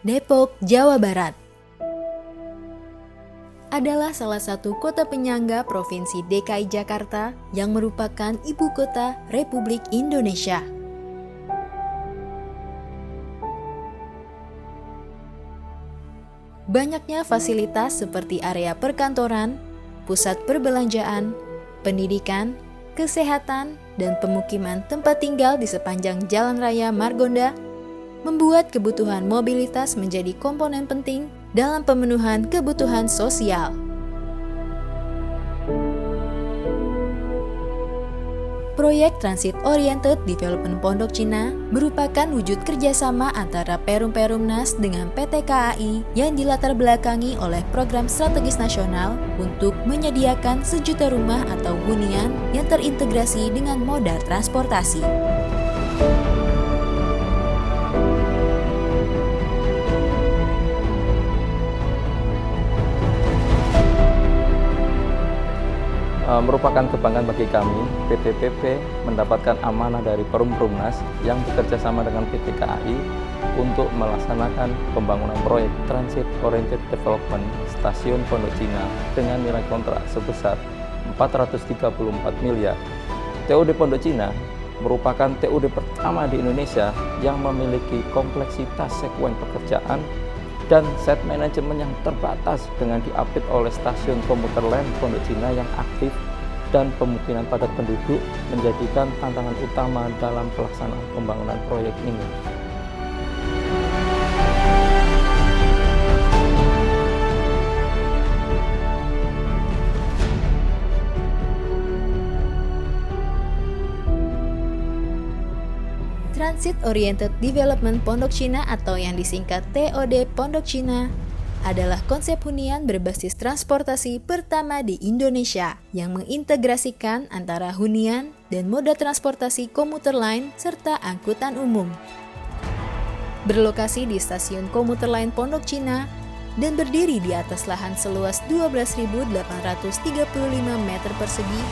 Depok, Jawa Barat adalah salah satu kota penyangga Provinsi DKI Jakarta yang merupakan ibu kota Republik Indonesia. Banyaknya fasilitas seperti area perkantoran, pusat perbelanjaan, pendidikan, kesehatan, dan pemukiman tempat tinggal di sepanjang Jalan Raya Margonda membuat kebutuhan mobilitas menjadi komponen penting dalam pemenuhan kebutuhan sosial. Proyek Transit Oriented Development Pondok Cina merupakan wujud kerjasama antara Perumnas dengan PT KAI yang dilatar belakangi oleh program strategis nasional untuk menyediakan 1 juta rumah atau hunian yang terintegrasi dengan moda transportasi. Merupakan kebanggaan bagi kami, PT PP mendapatkan amanah dari Perumnas yang bekerja sama dengan PT KAI untuk melaksanakan pembangunan proyek Transit Oriented Development Stasiun Pondok Cina dengan nilai kontrak sebesar 434 miliar. TOD Pondok Cina merupakan TOD pertama di Indonesia yang memiliki kompleksitas sekuen pekerjaan dan set manajemen yang terbatas dengan diapit oleh stasiun komuter lain Pondok Cina yang aktif dan pemukiman padat penduduk menjadikan tantangan utama dalam pelaksanaan pembangunan proyek ini. Transit Oriented Development Pondok Cina atau yang disingkat TOD Pondok Cina adalah konsep hunian berbasis transportasi pertama di Indonesia yang mengintegrasikan antara hunian dan moda transportasi komuter lain serta angkutan umum. Berlokasi di stasiun komuter lain Pondok Cina dan berdiri di atas lahan seluas 12.835 meter persegi,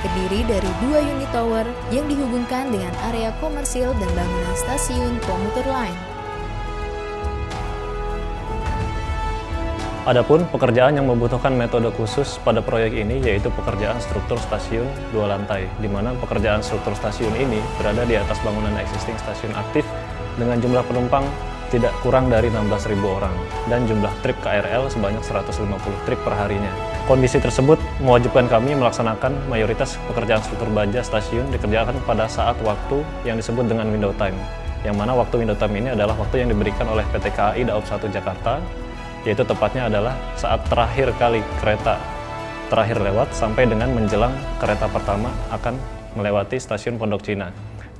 terdiri dari 2 unit tower yang dihubungkan dengan area komersil dan bangunan stasiun komuter lain. Adapun pekerjaan yang membutuhkan metode khusus pada proyek ini yaitu pekerjaan struktur stasiun 2 lantai, di mana pekerjaan struktur stasiun ini berada di atas bangunan existing stasiun aktif dengan jumlah penumpang tidak kurang dari 16.000 orang dan jumlah trip KRL sebanyak 150 trip per harinya. Kondisi tersebut mewajibkan kami melaksanakan mayoritas pekerjaan struktur baja stasiun dikerjakan pada saat waktu yang disebut dengan window time, yang mana waktu window time ini adalah waktu yang diberikan oleh PT KAI Daob 1 Jakarta, yaitu tepatnya adalah saat terakhir kali kereta terakhir lewat sampai dengan menjelang kereta pertama akan melewati stasiun Pondok Cina,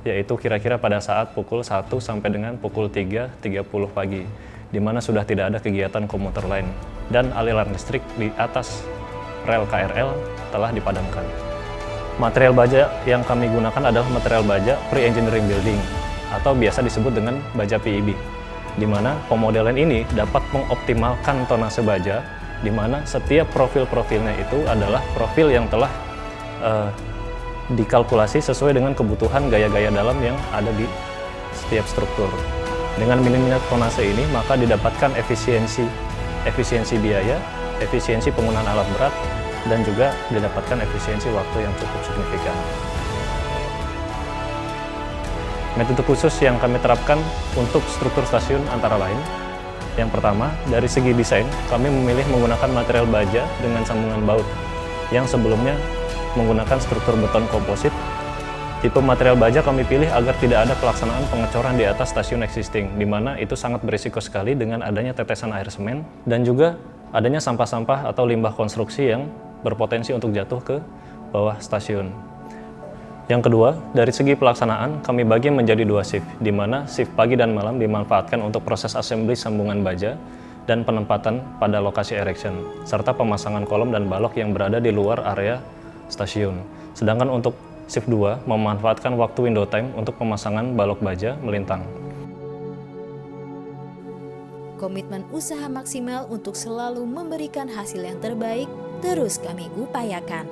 yaitu kira-kira pada saat pukul 1 sampai dengan pukul 3.30 pagi, di mana sudah tidak ada kegiatan komuter lain dan aliran listrik di atas rel KRL telah dipadamkan. Material baja yang kami gunakan adalah material baja pre-engineering building atau biasa disebut dengan baja PEB, di mana pemodelan ini dapat mengoptimalkan tonase baja, di mana setiap profil-profilnya itu adalah profil yang telah dikalkulasi sesuai dengan kebutuhan gaya-gaya dalam yang ada di setiap struktur. Dengan minimnya tonase ini, maka didapatkan efisiensi biaya, efisiensi penggunaan alat berat, dan juga didapatkan efisiensi waktu yang cukup signifikan. Metode khusus yang kami terapkan untuk struktur stasiun antara lain, yang pertama, dari segi desain, kami memilih menggunakan material baja dengan sambungan baut, yang sebelumnya menggunakan struktur beton komposit. Tipe material baja kami pilih agar tidak ada pelaksanaan pengecoran di atas stasiun existing, di mana itu sangat berisiko sekali dengan adanya tetesan air semen, dan juga adanya sampah-sampah atau limbah konstruksi yang berpotensi untuk jatuh ke bawah stasiun. Yang kedua, dari segi pelaksanaan, kami bagi menjadi 2 shift, di mana shift pagi dan malam dimanfaatkan untuk proses assembly sambungan baja dan penempatan pada lokasi erection, serta pemasangan kolom dan balok yang berada di luar area stasiun. Sedangkan untuk shift 2, memanfaatkan waktu window time untuk pemasangan balok baja melintang. Komitmen usaha maksimal untuk selalu memberikan hasil yang terbaik terus kami upayakan.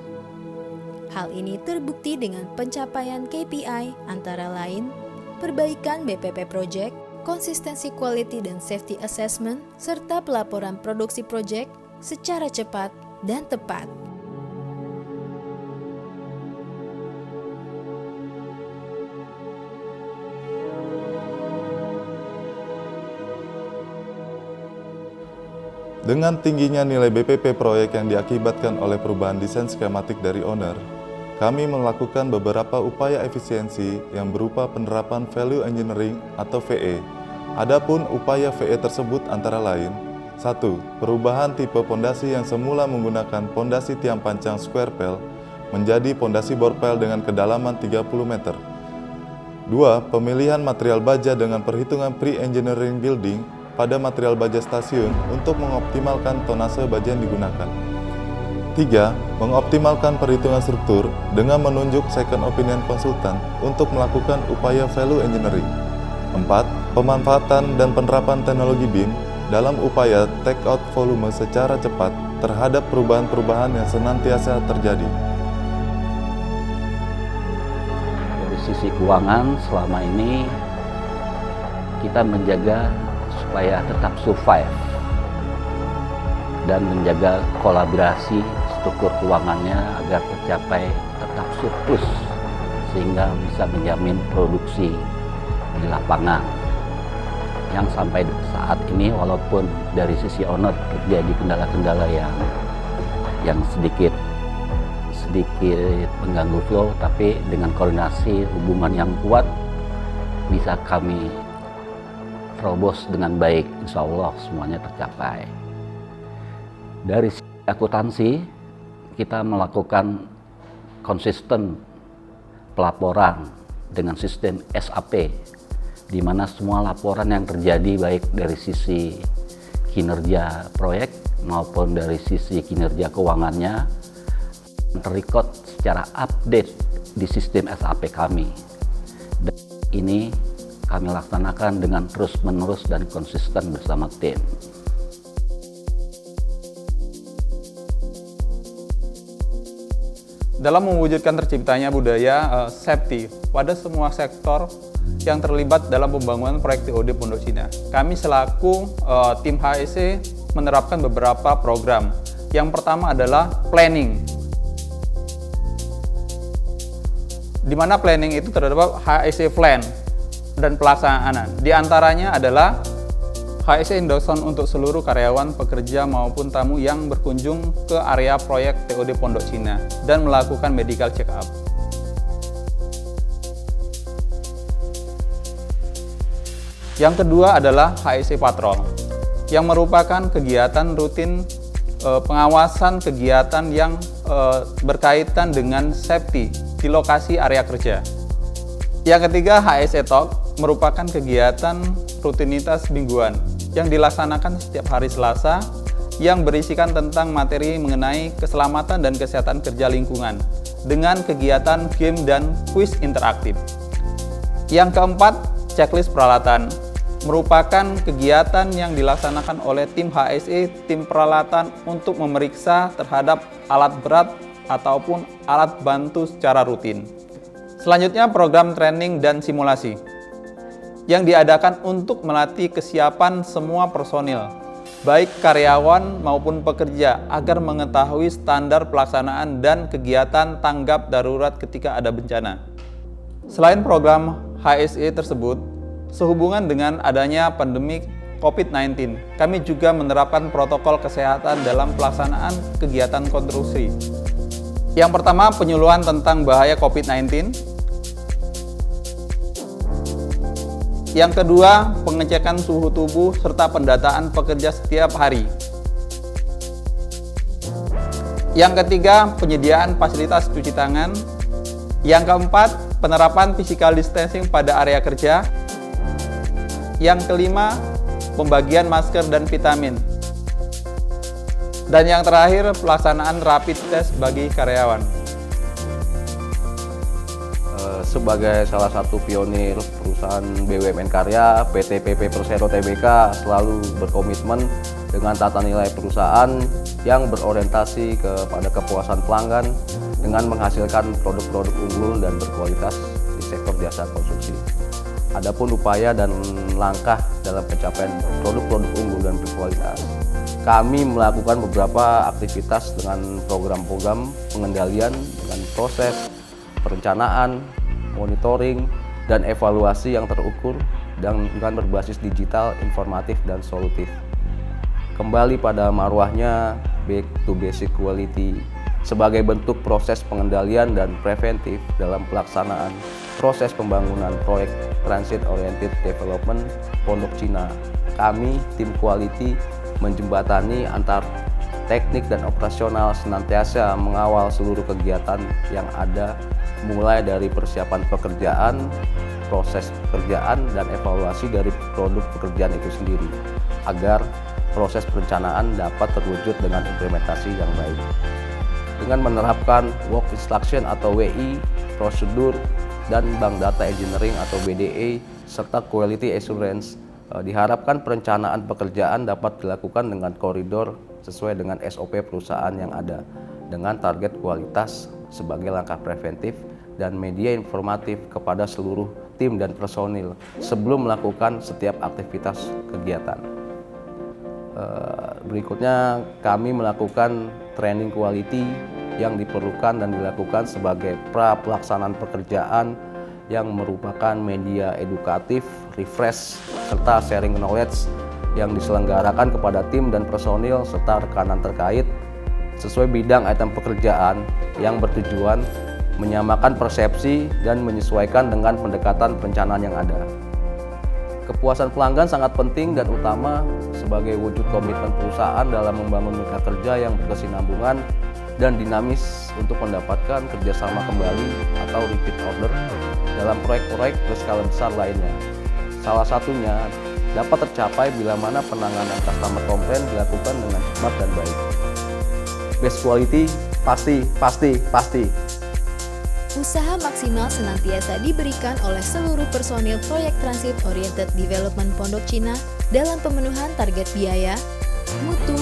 Hal ini terbukti dengan pencapaian KPI antara lain perbaikan BPP Project, konsistensi quality dan safety assessment, serta pelaporan produksi proyek secara cepat dan tepat. Dengan tingginya nilai BPP proyek yang diakibatkan oleh perubahan desain skematik dari owner, kami melakukan beberapa upaya efisiensi yang berupa penerapan value engineering atau VE. Adapun upaya VE tersebut antara lain: 1. Perubahan tipe pondasi yang semula menggunakan pondasi tiang pancang square pel menjadi pondasi bor pel dengan kedalaman 30 meter. 2. Pemilihan material baja dengan perhitungan pre-engineering building pada material baja stasiun untuk mengoptimalkan tonase baja yang digunakan. 3. Mengoptimalkan perhitungan struktur dengan menunjuk second opinion konsultan untuk melakukan upaya value engineering. 4. Pemanfaatan dan penerapan teknologi BIM dalam upaya take out volume secara cepat terhadap perubahan-perubahan yang senantiasa terjadi. Dari sisi keuangan, selama ini kita menjaga supaya tetap survive dan menjaga kolaborasi struktur keuangannya agar tercapai tetap surplus sehingga bisa menjamin produksi di lapangan yang sampai saat ini walaupun dari sisi owner terjadi kendala-kendala yang sedikit mengganggu flow, tapi dengan koordinasi hubungan yang kuat bisa kami terobos dengan baik, insya Allah semuanya tercapai. Dari akuntansi, kita melakukan konsisten pelaporan dengan sistem SAP, di mana semua laporan yang terjadi baik dari sisi kinerja proyek maupun dari sisi kinerja keuangannya terrecord secara update di sistem SAP kami. Dan ini kami laksanakan dengan terus-menerus dan konsisten bersama tim. Dalam mewujudkan terciptanya budaya safety pada semua sektor yang terlibat dalam pembangunan proyek TOD Pondok Cina, kami selaku tim HSE menerapkan beberapa program. Yang pertama adalah planning, di mana planning itu terdapat HSE plan dan pelaksanaan. Di antaranya adalah HSE endorsement untuk seluruh karyawan, pekerja maupun tamu yang berkunjung ke area proyek TOD Pondok Cina dan melakukan medical check up. Yang kedua adalah HSE patrol, yang merupakan kegiatan rutin pengawasan kegiatan yang berkaitan dengan safety di lokasi area kerja. Yang ketiga, HSE Talk merupakan kegiatan rutinitas mingguan yang dilaksanakan setiap hari Selasa yang berisikan tentang materi mengenai keselamatan dan kesehatan kerja lingkungan dengan kegiatan game dan kuis interaktif. Yang keempat, checklist peralatan merupakan kegiatan yang dilaksanakan oleh tim HSE, tim peralatan untuk memeriksa terhadap alat berat ataupun alat bantu secara rutin. Selanjutnya, program training dan simulasi yang diadakan untuk melatih kesiapan semua personil, baik karyawan maupun pekerja, agar mengetahui standar pelaksanaan dan kegiatan tanggap darurat ketika ada bencana. Selain program HSE tersebut, sehubungan dengan adanya pandemi COVID-19, kami juga menerapkan protokol kesehatan dalam pelaksanaan kegiatan konstruksi. Yang pertama, penyuluhan tentang bahaya COVID-19. Yang kedua, pengecekan suhu tubuh serta pendataan pekerja setiap hari. Yang ketiga, penyediaan fasilitas cuci tangan. Yang keempat, penerapan physical distancing pada area kerja. Yang kelima, pembagian masker dan vitamin. Dan yang terakhir, pelaksanaan rapid test bagi karyawan. Sebagai salah satu pionir perusahaan BUMN Karya, PT PP Persero Tbk selalu berkomitmen dengan tata nilai perusahaan yang berorientasi kepada kepuasan pelanggan dengan menghasilkan produk-produk unggul dan berkualitas di sektor jasa konstruksi. Adapun upaya dan langkah dalam pencapaian produk-produk unggul dan berkualitas, kami melakukan beberapa aktivitas dengan program-program pengendalian dengan proses perencanaan, monitoring, dan evaluasi yang terukur dan dengan berbasis digital, informatif, dan solutif. Kembali pada marwahnya back to basic quality sebagai bentuk proses pengendalian dan preventif dalam pelaksanaan proses pembangunan proyek Transit Oriented Development Pondok Cina. Kami, tim quality, menjembatani antar teknik dan operasional senantiasa mengawal seluruh kegiatan yang ada, mulai dari persiapan pekerjaan, proses pekerjaan, dan evaluasi dari produk pekerjaan itu sendiri, agar proses perencanaan dapat terwujud dengan implementasi yang baik. Dengan menerapkan Work Instruction atau WI, prosedur, dan Bank Data Engineering atau BDE, serta Quality Assurance, diharapkan perencanaan pekerjaan dapat dilakukan dengan koridor sesuai dengan SOP perusahaan yang ada, dengan target kualitas sebagai langkah preventif dan media informatif kepada seluruh tim dan personil sebelum melakukan setiap aktivitas kegiatan. Berikutnya kami melakukan training quality yang diperlukan dan dilakukan sebagai pelaksanaan pekerjaan yang merupakan media edukatif, refresh, serta sharing knowledge yang diselenggarakan kepada tim dan personil serta rekanan terkait sesuai bidang item pekerjaan yang bertujuan menyamakan persepsi dan menyesuaikan dengan pendekatan perencanaan yang ada. Kepuasan pelanggan sangat penting dan utama sebagai wujud komitmen perusahaan dalam membangun mitra kerja yang berkesinambungan dan dinamis untuk mendapatkan kerjasama kembali atau repeat order dalam proyek-proyek berskala besar lainnya. Salah satunya dapat tercapai bila mana penanganan customer komplain dilakukan dengan cepat dan baik. Best quality pasti. Usaha maksimal senantiasa diberikan oleh seluruh personil proyek Transit Oriented Development Pondok Cina dalam pemenuhan target biaya, mutu,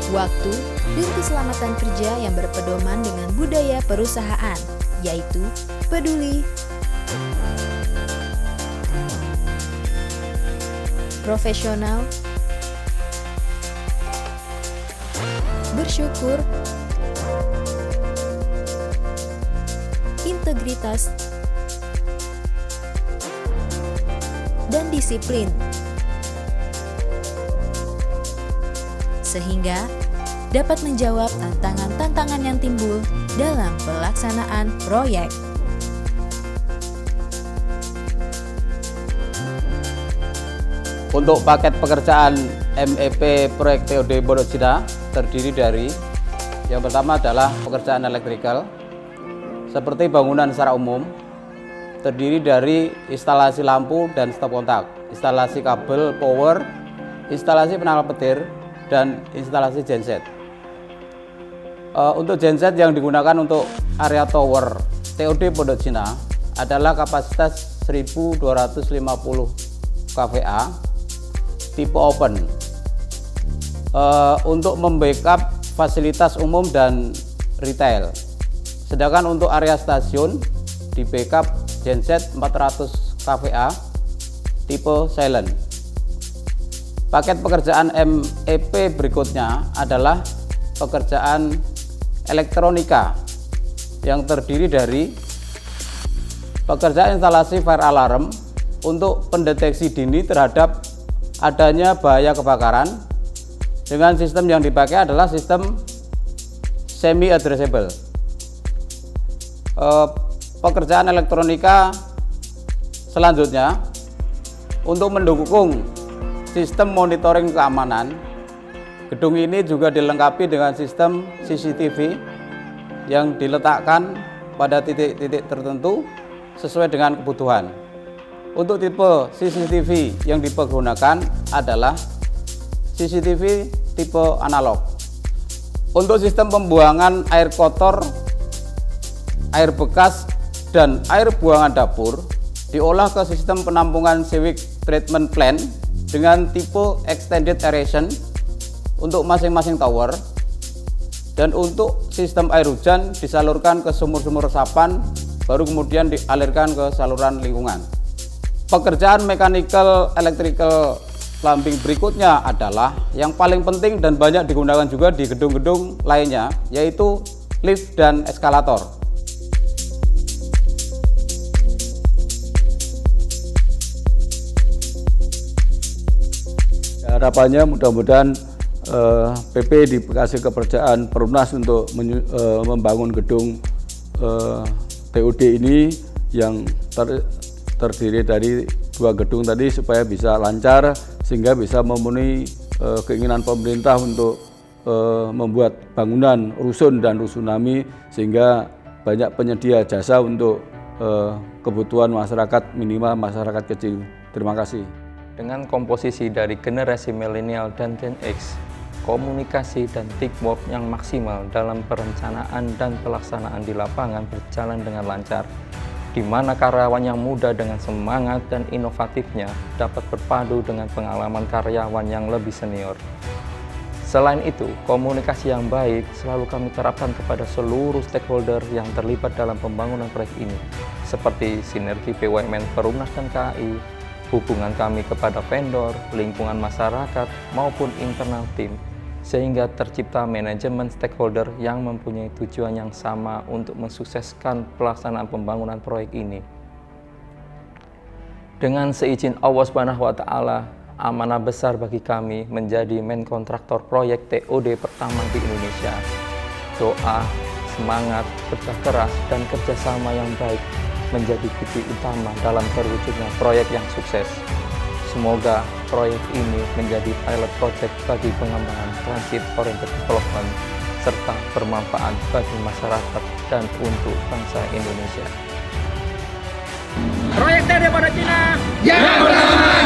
waktu, dan keselamatan kerja yang berpedoman dengan budaya perusahaan, yaitu peduli, profesional, bersyukur, integritas, dan disiplin, sehingga dapat menjawab tantangan-tantangan yang timbul dalam pelaksanaan proyek. Untuk paket pekerjaan MEP proyek TOD Pondok Cina terdiri dari yang pertama adalah pekerjaan elektrikal seperti bangunan secara umum, terdiri dari instalasi lampu dan stop kontak, instalasi kabel power, instalasi penangkal petir, dan instalasi genset. Untuk genset yang digunakan untuk area tower TOD Pondok Cina adalah kapasitas 1250 kVA tipe open untuk membackup fasilitas umum dan retail. Sedangkan untuk area stasiun di backup genset 400 kVA tipe silent. Paket pekerjaan MEP berikutnya adalah pekerjaan elektronika yang terdiri dari pekerjaan instalasi fire alarm untuk pendeteksi dini terhadap adanya bahaya kebakaran dengan sistem yang dipakai adalah sistem semi addressable. Pekerjaan elektronika selanjutnya untuk mendukung sistem monitoring keamanan, gedung ini juga dilengkapi dengan sistem CCTV yang diletakkan pada titik-titik tertentu sesuai dengan kebutuhan. Untuk tipe CCTV yang dipergunakan adalah CCTV tipe analog. Untuk sistem pembuangan air kotor, air bekas, dan air buangan dapur diolah ke sistem penampungan sewage treatment plant dengan tipe extended aeration untuk masing-masing tower, dan untuk sistem air hujan disalurkan ke sumur-sumur resapan baru kemudian dialirkan ke saluran lingkungan. Pekerjaan mechanical electrical plumbing berikutnya adalah yang paling penting dan banyak digunakan juga di gedung-gedung lainnya, yaitu lift dan eskalator. Harapannya mudah-mudahan PP dikasih kepercayaan Perumnas untuk membangun gedung TOD ini yang terdiri dari 2 gedung tadi supaya bisa lancar sehingga bisa memenuhi keinginan pemerintah untuk membuat bangunan rusun dan rusunami sehingga banyak penyedia jasa untuk kebutuhan masyarakat minimal masyarakat kecil. Terima kasih. Dengan komposisi dari generasi milenial dan Gen X, komunikasi dan teamwork yang maksimal dalam perencanaan dan pelaksanaan di lapangan berjalan dengan lancar, di mana karyawan yang muda dengan semangat dan inovatifnya dapat berpadu dengan pengalaman karyawan yang lebih senior. Selain itu, komunikasi yang baik selalu kami terapkan kepada seluruh stakeholder yang terlibat dalam pembangunan proyek ini, seperti sinergi BUMN Perumnas dan KAI, hubungan kami kepada vendor, lingkungan masyarakat, maupun internal tim, sehingga tercipta manajemen stakeholder yang mempunyai tujuan yang sama untuk mensukseskan pelaksanaan pembangunan proyek ini. Dengan seizin Allah SWT, amanah besar bagi kami menjadi main kontraktor proyek TOD pertama di Indonesia. Doa, semangat, kerja keras, dan kerjasama yang baik menjadi kunci utama dalam terwujudnya proyek yang sukses. Semoga proyek ini menjadi pilot project bagi pengembangan transit oriented development serta bermanfaat bagi masyarakat dan untuk bangsa Indonesia. Proyek TOD Pondok Cina yang pertama.